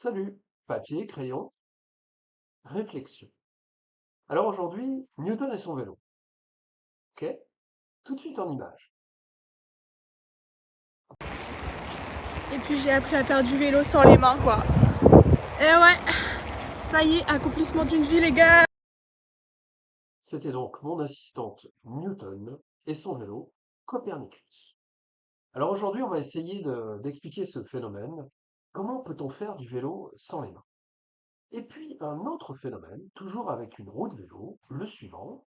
Salut, papier, crayon, réflexion. Alors aujourd'hui, Newton et son vélo. Ok? Tout de suite en image. Et puis j'ai appris à faire du vélo sans les mains, quoi. Et ouais, ça y est, accomplissement d'une vie, les gars. C'était donc mon assistante Newton et son vélo Copernicus. Alors aujourd'hui, on va essayer d'expliquer ce phénomène. Comment peut-on faire du vélo sans les mains? Et puis un autre phénomène, toujours avec une roue de vélo, le suivant.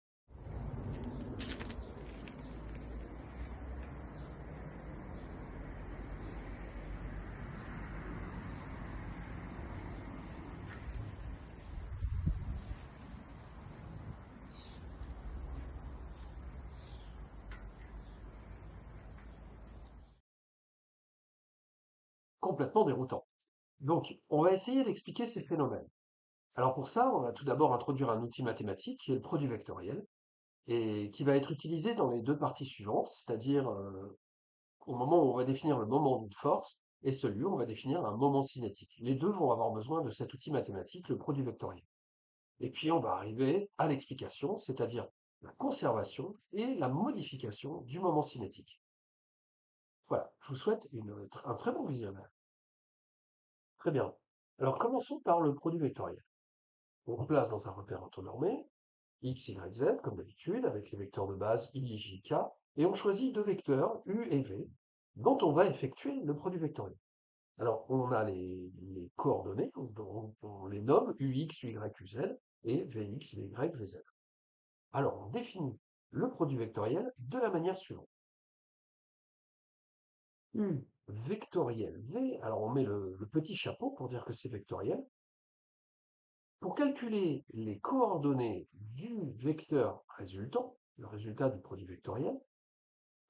Complètement déroutant. Donc, on va essayer d'expliquer ces phénomènes. Alors pour ça, on va tout d'abord introduire un outil mathématique qui est le produit vectoriel, et qui va être utilisé dans les deux parties suivantes, c'est-à-dire au moment où on va définir le moment de force et celui où on va définir un moment cinétique. Les deux vont avoir besoin de cet outil mathématique, le produit vectoriel. Et puis on va arriver à l'explication, c'est-à-dire la conservation et la modification du moment cinétique. Voilà, je vous souhaite un très bon visionnage. Très bien. Alors commençons par le produit vectoriel. On replace dans un repère orthonormé x, y, z, comme d'habitude, avec les vecteurs de base i, j, k, et on choisit deux vecteurs, u et v, dont on va effectuer le produit vectoriel. Alors, on a les coordonnées, on les nomme ux, uy, uz, et vx, vy, vz. Alors, on définit le produit vectoriel de la manière suivante. U vectoriel v, alors on met le petit chapeau pour dire que c'est vectoriel. Pour calculer les coordonnées du vecteur résultant, le résultat du produit vectoriel,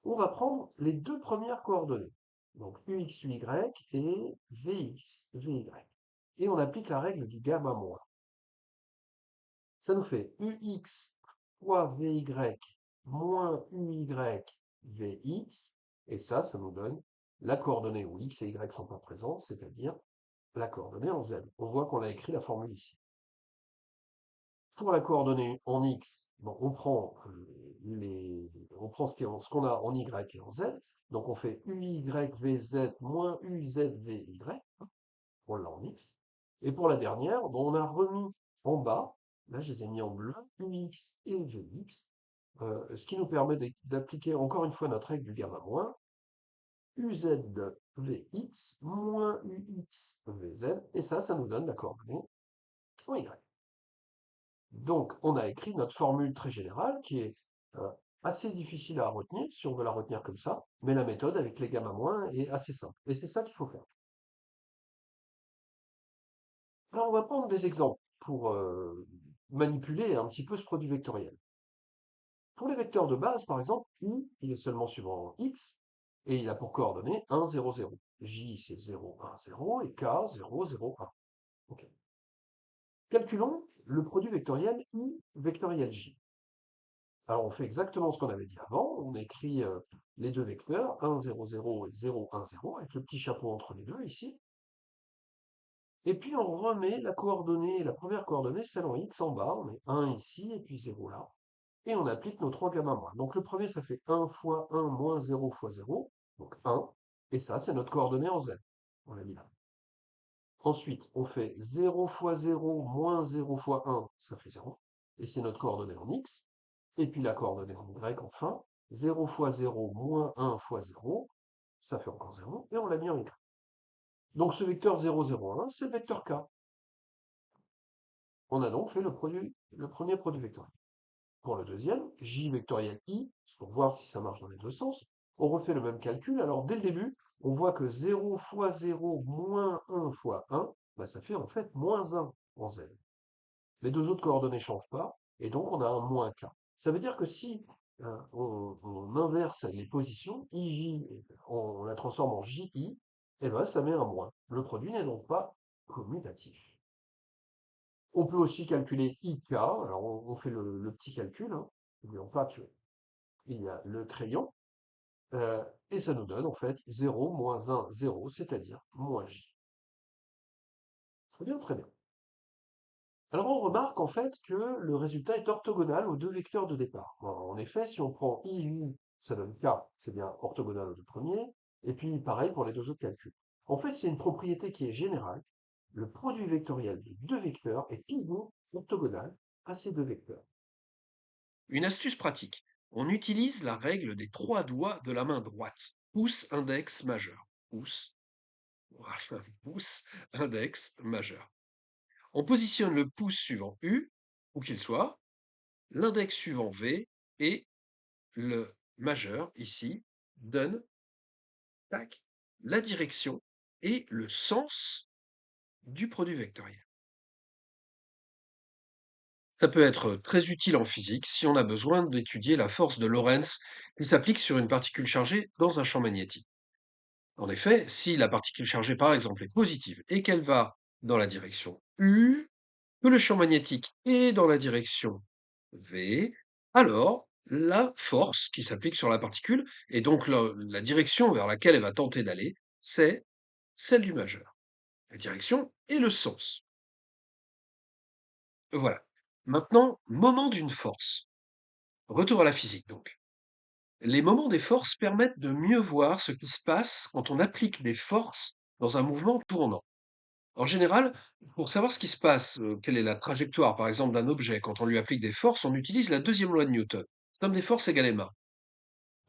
on va prendre les deux premières coordonnées, donc ux, uy et vx, vy. Et on applique la règle du gamma moins. Ça nous fait ux fois vy moins uy vx, et ça nous donne la coordonnée où x et y ne sont pas présentes, c'est-à-dire la coordonnée en z. On voit qu'on a écrit la formule ici. Pour la coordonnée en x, bon, on prend ce qu'on a en y et en z. Donc on fait uy vz moins uz vy, on l'a en x. Et pour la dernière, bon, on a remis en bas, là je les ai mis en bleu, ux et vx, ce qui nous permet d'appliquer encore une fois notre règle du gamma moins, uz vx moins ux vz, et ça nous donne la coordonnée en y. Donc, on a écrit notre formule très générale qui est assez difficile à retenir si on veut la retenir comme ça, mais la méthode avec les gamma moins est assez simple. Et c'est ça qu'il faut faire. Alors, on va prendre des exemples pour manipuler un petit peu ce produit vectoriel. Pour les vecteurs de base, par exemple, u, il est seulement suivant x, et il a pour coordonnées 1, 0, 0. J, c'est 0, 1, 0, et k, 0, 0, 1. Ok. Calculons le produit vectoriel u vectoriel j. Alors on fait exactement ce qu'on avait dit avant, on écrit les deux vecteurs, 1, 0, 0 et 0, 1, 0, avec le petit chapeau entre les deux ici. Et puis on remet la coordonnée, la première coordonnée, celle en x en bas, on met 1 ici et puis 0 là. Et on applique nos trois gamma moins. Donc le premier, ça fait 1 fois 1 moins 0 fois 0, donc 1. Et ça, c'est notre coordonnée en z. On l'a mis là. Ensuite, on fait 0 fois 0 moins 0 fois 1, ça fait 0. Et c'est notre coordonnée en x. Et puis la coordonnée en y, enfin. 0 fois 0 moins 1 fois 0, ça fait encore 0. Et on l'a mis en y. Donc ce vecteur 0, 0, 1, c'est le vecteur k. On a donc fait le premier produit vectoriel. Pour le deuxième, j vectoriel i, pour voir si ça marche dans les deux sens, on refait le même calcul. Alors dès le début, on voit que 0 fois 0 moins 1 fois 1, bah, ça fait en fait moins 1 en z. Les deux autres coordonnées ne changent pas, et donc on a un moins k. Ça veut dire que si on inverse les positions, ij, on la transforme en ji, et ben ça met un moins. Le produit n'est donc pas commutatif. On peut aussi calculer ik, alors on fait le petit calcul, hein. N'oublions pas qu'il y a le crayon, et ça nous donne en fait 0 moins 1, 0, c'est-à-dire moins j. Très bien, très bien. Alors on remarque en fait que le résultat est orthogonal aux deux vecteurs de départ. En effet, si on prend IU, ça donne K, c'est bien orthogonal aux deux premiers, et puis pareil pour les deux autres calculs. En fait, c'est une propriété qui est générale. Le produit vectoriel de deux vecteurs est toujours orthogonal à ces deux vecteurs. Une astuce pratique. On utilise la règle des trois doigts de la main droite. Pouce, index, majeur. Pouce, voilà, pouce, index, majeur. On positionne le pouce suivant U, où qu'il soit, l'index suivant V, et le majeur, ici, donne, tac, la direction et le sens du produit vectoriel. Ça peut être très utile en physique si on a besoin d'étudier la force de Lorentz qui s'applique sur une particule chargée dans un champ magnétique. En effet, si la particule chargée, par exemple, est positive et qu'elle va dans la direction U, que le champ magnétique est dans la direction V, alors la force qui s'applique sur la particule, et donc la direction vers laquelle elle va tenter d'aller, c'est celle du majeur. La direction et le sens. Voilà. Maintenant, moment d'une force. Retour à la physique, donc. Les moments des forces permettent de mieux voir ce qui se passe quand on applique des forces dans un mouvement tournant. En général, pour savoir ce qui se passe, quelle est la trajectoire, par exemple, d'un objet quand on lui applique des forces, on utilise la deuxième loi de Newton. Somme des forces égale ma.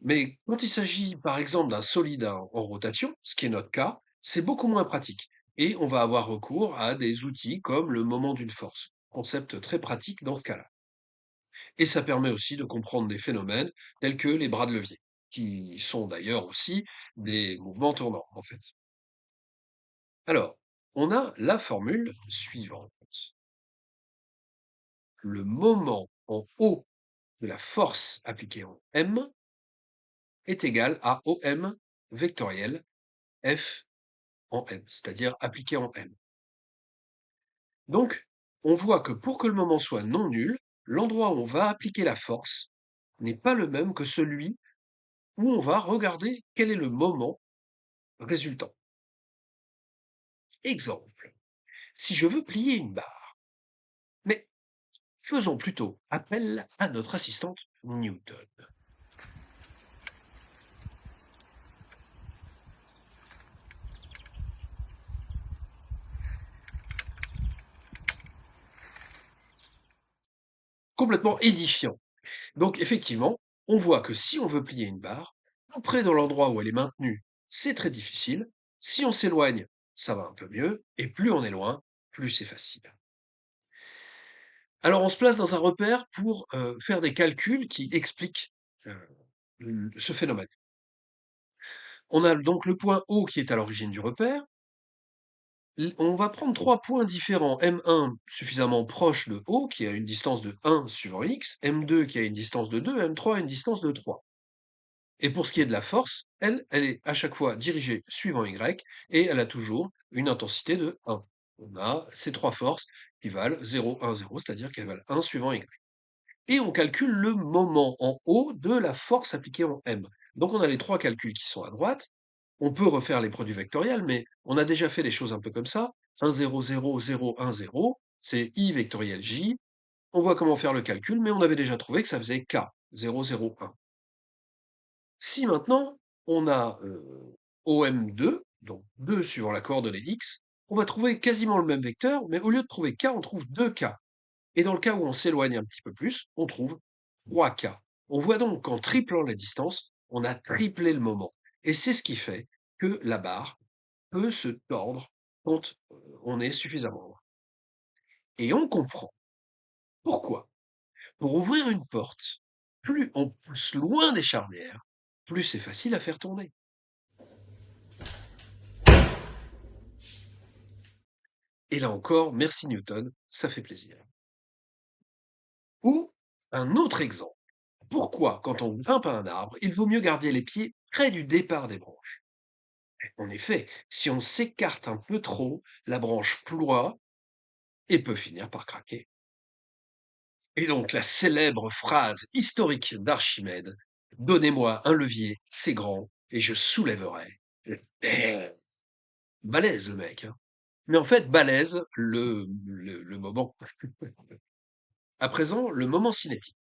Mais quand il s'agit, par exemple, d'un solide en rotation, ce qui est notre cas, c'est beaucoup moins pratique. Et on va avoir recours à des outils comme le moment d'une force. Concept très pratique dans ce cas-là. Et ça permet aussi de comprendre des phénomènes tels que les bras de levier, qui sont d'ailleurs aussi des mouvements tournants, en fait. Alors, on a la formule suivante. Le moment en O de la force appliquée en M est égal à OM vectoriel F en M, c'est-à-dire appliqué en M. Donc, on voit que pour que le moment soit non nul, l'endroit où on va appliquer la force n'est pas le même que celui où on va regarder quel est le moment résultant. Exemple, si je veux plier une barre, mais faisons plutôt appel à notre assistante Newton. Complètement édifiant. Donc effectivement, on voit que si on veut plier une barre, tout près dans l'endroit où elle est maintenue, c'est très difficile. Si on s'éloigne, ça va un peu mieux, et plus on est loin, plus c'est facile. Alors on se place dans un repère pour faire des calculs qui expliquent ce phénomène. On a donc le point O qui est à l'origine du repère. On va prendre trois points différents. M1 suffisamment proche de O, qui a une distance de 1 suivant X, M2 qui a une distance de 2, M3 a une distance de 3. Et pour ce qui est de la force, elle est à chaque fois dirigée suivant Y, et elle a toujours une intensité de 1. On a ces trois forces qui valent 0, 1, 0, c'est-à-dire qu'elles valent 1 suivant Y. Et on calcule le moment en haut de la force appliquée en M. Donc on a les trois calculs qui sont à droite. On peut refaire les produits vectoriels, mais on a déjà fait les choses un peu comme ça. 1, 0, 0, 0, 1, 0, c'est I vectoriel J. On voit comment faire le calcul, mais on avait déjà trouvé que ça faisait K, 0, 0, 1. Si maintenant on a OM2, donc 2 suivant la coordonnée X, on va trouver quasiment le même vecteur, mais au lieu de trouver K, on trouve 2K. Et dans le cas où on s'éloigne un petit peu plus, on trouve 3K. On voit donc qu'en triplant la distance, on a triplé le moment. Et c'est ce qui fait que la barre peut se tordre quand on est suffisamment loin. Et on comprend pourquoi. Pour ouvrir une porte, plus on pousse loin des charnières, plus c'est facile à faire tourner. Et là encore, merci Newton, ça fait plaisir. Ou un autre exemple. Pourquoi, quand on grimpe à un arbre, il vaut mieux garder les pieds près du départ des branches? En effet, si on s'écarte un peu trop, la branche ploie et peut finir par craquer. Et donc la célèbre phrase historique d'Archimède, donnez-moi un levier, c'est grand, et je soulèverai la terre. Balèze le mec, hein. Mais en fait, balèze le moment. À présent, le moment cinétique.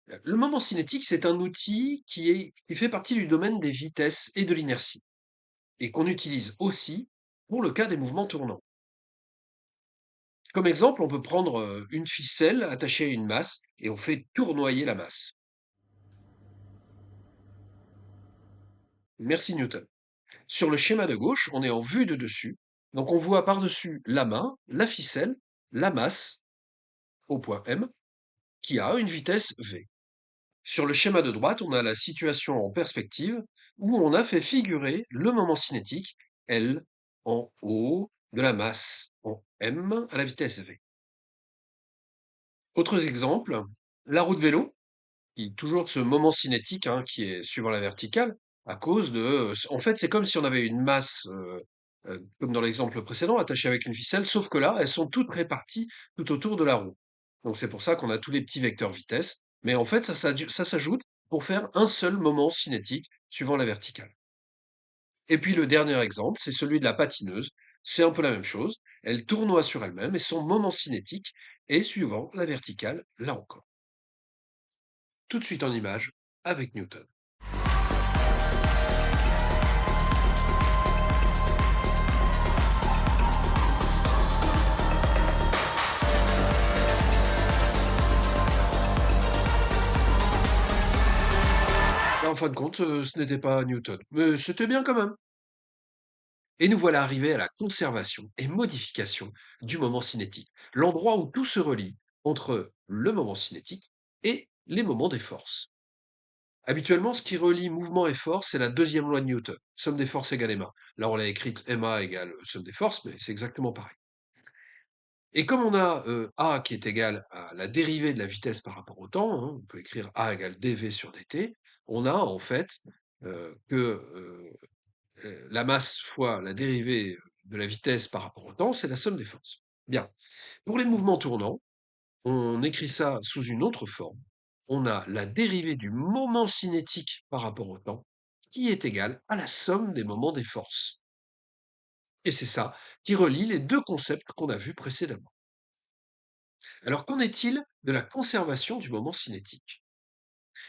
Le moment cinétique, c'est un outil qui fait partie du domaine des vitesses et de l'inertie, et qu'on utilise aussi pour le cas des mouvements tournants. Comme exemple, on peut prendre une ficelle attachée à une masse et on fait tournoyer la masse. Merci Newton. Sur le schéma de gauche, on est en vue de dessus, donc on voit par-dessus la main, la ficelle, la masse au point M, qui a une vitesse v. Sur le schéma de droite, on a la situation en perspective, où on a fait figurer le moment cinétique, L, en haut de la masse, en M, à la vitesse v. Autres exemples, la roue de vélo, toujours ce moment cinétique hein, qui est suivant la verticale, à cause de... En fait, c'est comme si on avait une masse, comme dans l'exemple précédent, attachée avec une ficelle, sauf que là, elles sont toutes réparties tout autour de la roue. Donc c'est pour ça qu'on a tous les petits vecteurs vitesse, mais en fait, ça s'ajoute pour faire un seul moment cinétique suivant la verticale. Et puis le dernier exemple, c'est celui de la patineuse. C'est un peu la même chose. Elle tournoie sur elle-même et son moment cinétique est suivant la verticale, là encore. Tout de suite en image avec Newton. En fin de compte, ce n'était pas Newton, mais c'était bien quand même. Et nous voilà arrivés à la conservation et modification du moment cinétique, l'endroit où tout se relie entre le moment cinétique et les moments des forces. Habituellement, ce qui relie mouvement et force, c'est la deuxième loi de Newton, somme des forces égale ma. Là, on l'a écrite ma égale somme des forces, mais c'est exactement pareil. Et comme on a a qui est égal à la dérivée de la vitesse par rapport au temps, hein, on peut écrire a égale dv sur dt, on a en fait que la masse fois la dérivée de la vitesse par rapport au temps, c'est la somme des forces. Bien. Pour les mouvements tournants, on écrit ça sous une autre forme. On a la dérivée du moment cinétique par rapport au temps, qui est égale à la somme des moments des forces. Et c'est ça qui relie les deux concepts qu'on a vus précédemment. Alors qu'en est-il de la conservation du moment cinétique?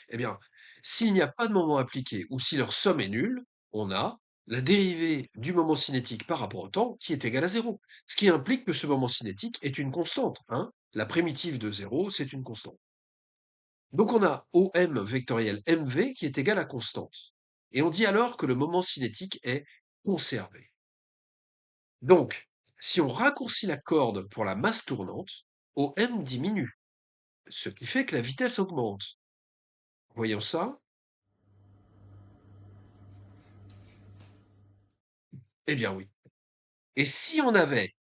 Eh bien, s'il n'y a pas de moment appliqué ou si leur somme est nulle, on a la dérivée du moment cinétique par rapport au temps qui est égale à zéro. Ce qui implique que ce moment cinétique est une constante, hein. La primitive de zéro, c'est une constante. Donc on a OM vectoriel MV qui est égal à constante. Et on dit alors que le moment cinétique est conservé. Donc, si on raccourcit la corde pour la masse tournante, OM diminue, ce qui fait que la vitesse augmente. Voyons ça. Eh bien oui. Et si on avait,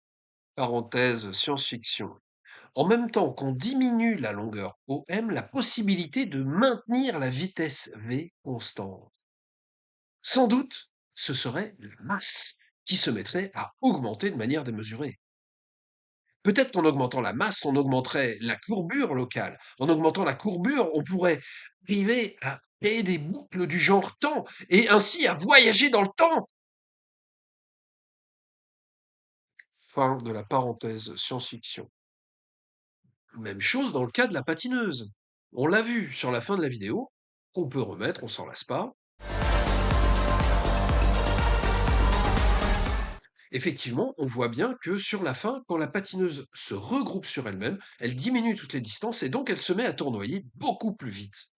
parenthèse science-fiction, en même temps qu'on diminue la longueur OM, la possibilité de maintenir la vitesse V constante. Sans doute, ce serait la masse qui se mettrait à augmenter de manière démesurée. Peut-être qu'en augmentant la masse, on augmenterait la courbure locale. En augmentant la courbure, on pourrait arriver à créer des boucles du genre temps et ainsi à voyager dans le temps. Fin de la parenthèse science-fiction. Même chose dans le cas de la patineuse. On l'a vu sur la fin de la vidéo, qu'on peut remettre, on s'en lasse pas. Effectivement, on voit bien que sur la fin, quand la patineuse se regroupe sur elle-même, elle diminue toutes les distances et donc elle se met à tournoyer beaucoup plus vite.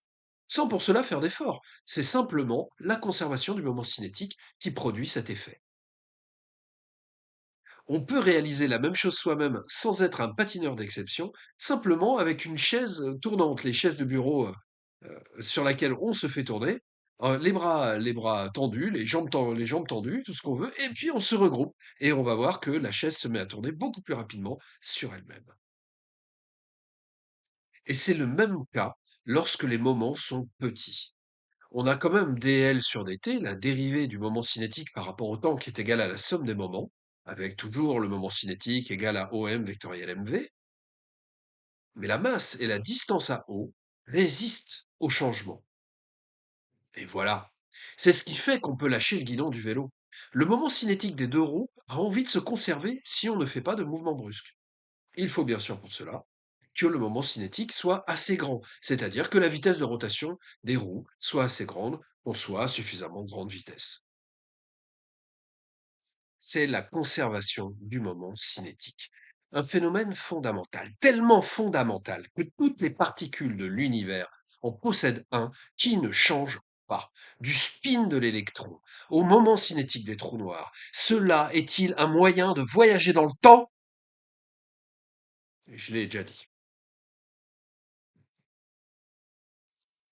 Sans pour cela faire d'effort. C'est simplement la conservation du moment cinétique qui produit cet effet. On peut réaliser la même chose soi-même sans être un patineur d'exception, simplement avec une chaise tournante, les chaises de bureau sur laquelle on se fait tourner, les bras tendus, les jambes tendues, tout ce qu'on veut, et puis on se regroupe et on va voir que la chaise se met à tourner beaucoup plus rapidement sur elle-même. Et c'est le même cas lorsque les moments sont petits. On a quand même dl sur dt, la dérivée du moment cinétique par rapport au temps qui est égale à la somme des moments, avec toujours le moment cinétique égal à OM vectoriel MV, mais la masse et la distance à O résistent au changement. Et voilà. C'est ce qui fait qu'on peut lâcher le guidon du vélo. Le moment cinétique des deux roues a envie de se conserver si on ne fait pas de mouvement brusque. Il faut bien sûr pour cela que le moment cinétique soit assez grand, c'est-à-dire que la vitesse de rotation des roues soit assez grande pour soit à suffisamment grande vitesse. C'est la conservation du moment cinétique. Un phénomène fondamental, tellement fondamental que toutes les particules de l'univers en possèdent un qui ne change pas. Du spin de l'électron au moment cinétique des trous noirs. Cela est-il un moyen de voyager dans le temps? Je l'ai déjà dit.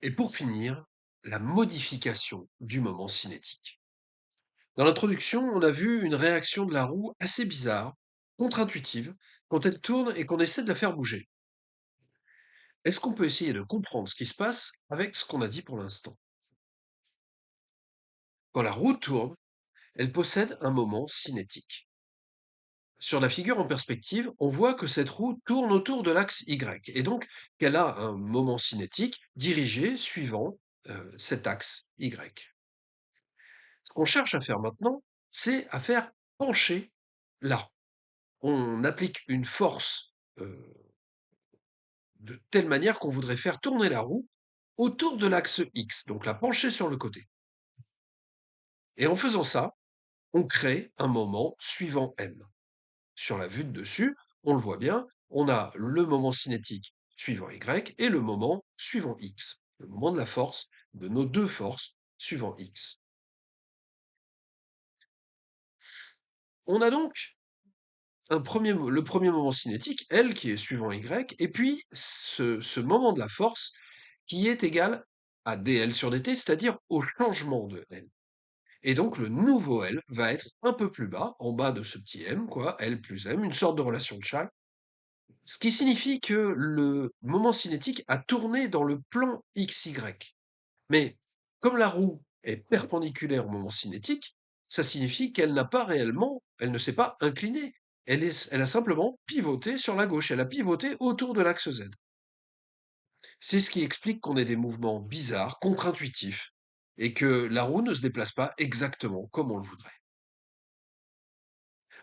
Et pour finir, la modification du moment cinétique. Dans l'introduction, on a vu une réaction de la roue assez bizarre, contre-intuitive, quand elle tourne et qu'on essaie de la faire bouger. Est-ce qu'on peut essayer de comprendre ce qui se passe avec ce qu'on a dit pour l'instant? Quand la roue tourne, elle possède un moment cinétique. Sur la figure en perspective, on voit que cette roue tourne autour de l'axe Y, et donc qu'elle a un moment cinétique dirigé suivant cet axe Y. Ce qu'on cherche à faire maintenant, c'est à faire pencher la roue. On applique une force de telle manière qu'on voudrait faire tourner la roue autour de l'axe X, donc la pencher sur le côté. Et en faisant ça, on crée un moment suivant M. Sur la vue de dessus, on le voit bien, on a le moment cinétique suivant Y et le moment suivant X, le moment de la force de nos deux forces suivant X. On a donc le premier moment cinétique, L, qui est suivant Y, et puis ce moment de la force qui est égal à dl sur dt, c'est-à-dire au changement de L. Et donc le nouveau L va être un peu plus bas, en bas de ce petit m, quoi, L plus m, une sorte de relation de Chasles, ce qui signifie que le moment cinétique a tourné dans le plan XY. Mais comme la roue est perpendiculaire au moment cinétique, ça signifie qu'elle n'a pas réellement, elle ne s'est pas inclinée. Elle a simplement pivoté sur la gauche, elle a pivoté autour de l'axe Z. C'est ce qui explique qu'on ait des mouvements bizarres, contre-intuitifs, et que la roue ne se déplace pas exactement comme on le voudrait.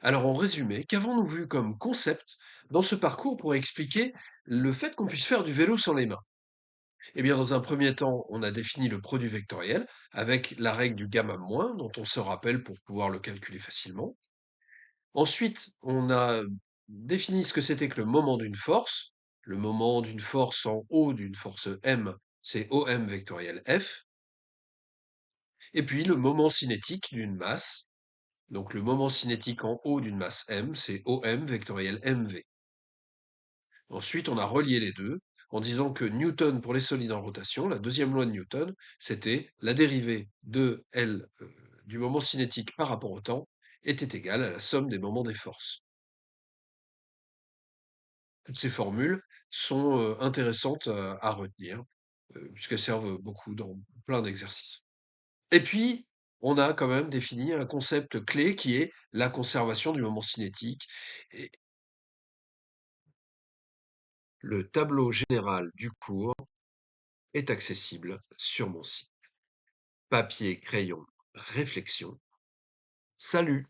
Alors en résumé, qu'avons-nous vu comme concept dans ce parcours pour expliquer le fait qu'on puisse faire du vélo sans les mains? Eh bien, dans un premier temps, on a défini le produit vectoriel avec la règle du gamma-, dont on se rappelle pour pouvoir le calculer facilement. Ensuite, on a défini ce que c'était que le moment d'une force. Le moment d'une force en haut d'une force M, c'est OM vectoriel F. Et puis le moment cinétique d'une masse. Donc le moment cinétique en haut d'une masse M, c'est OM vectoriel MV. Ensuite, on a relié les deux en disant que Newton pour les solides en rotation, la deuxième loi de Newton, c'était la dérivée de L du moment cinétique par rapport au temps était égale à la somme des moments des forces. Toutes ces formules sont intéressantes à retenir, puisqu'elles servent beaucoup dans plein d'exercices. Et puis, on a quand même défini un concept clé qui est la conservation du moment cinétique. Et le tableau général du cours est accessible sur mon site. Papier, crayon, réflexion. Salut!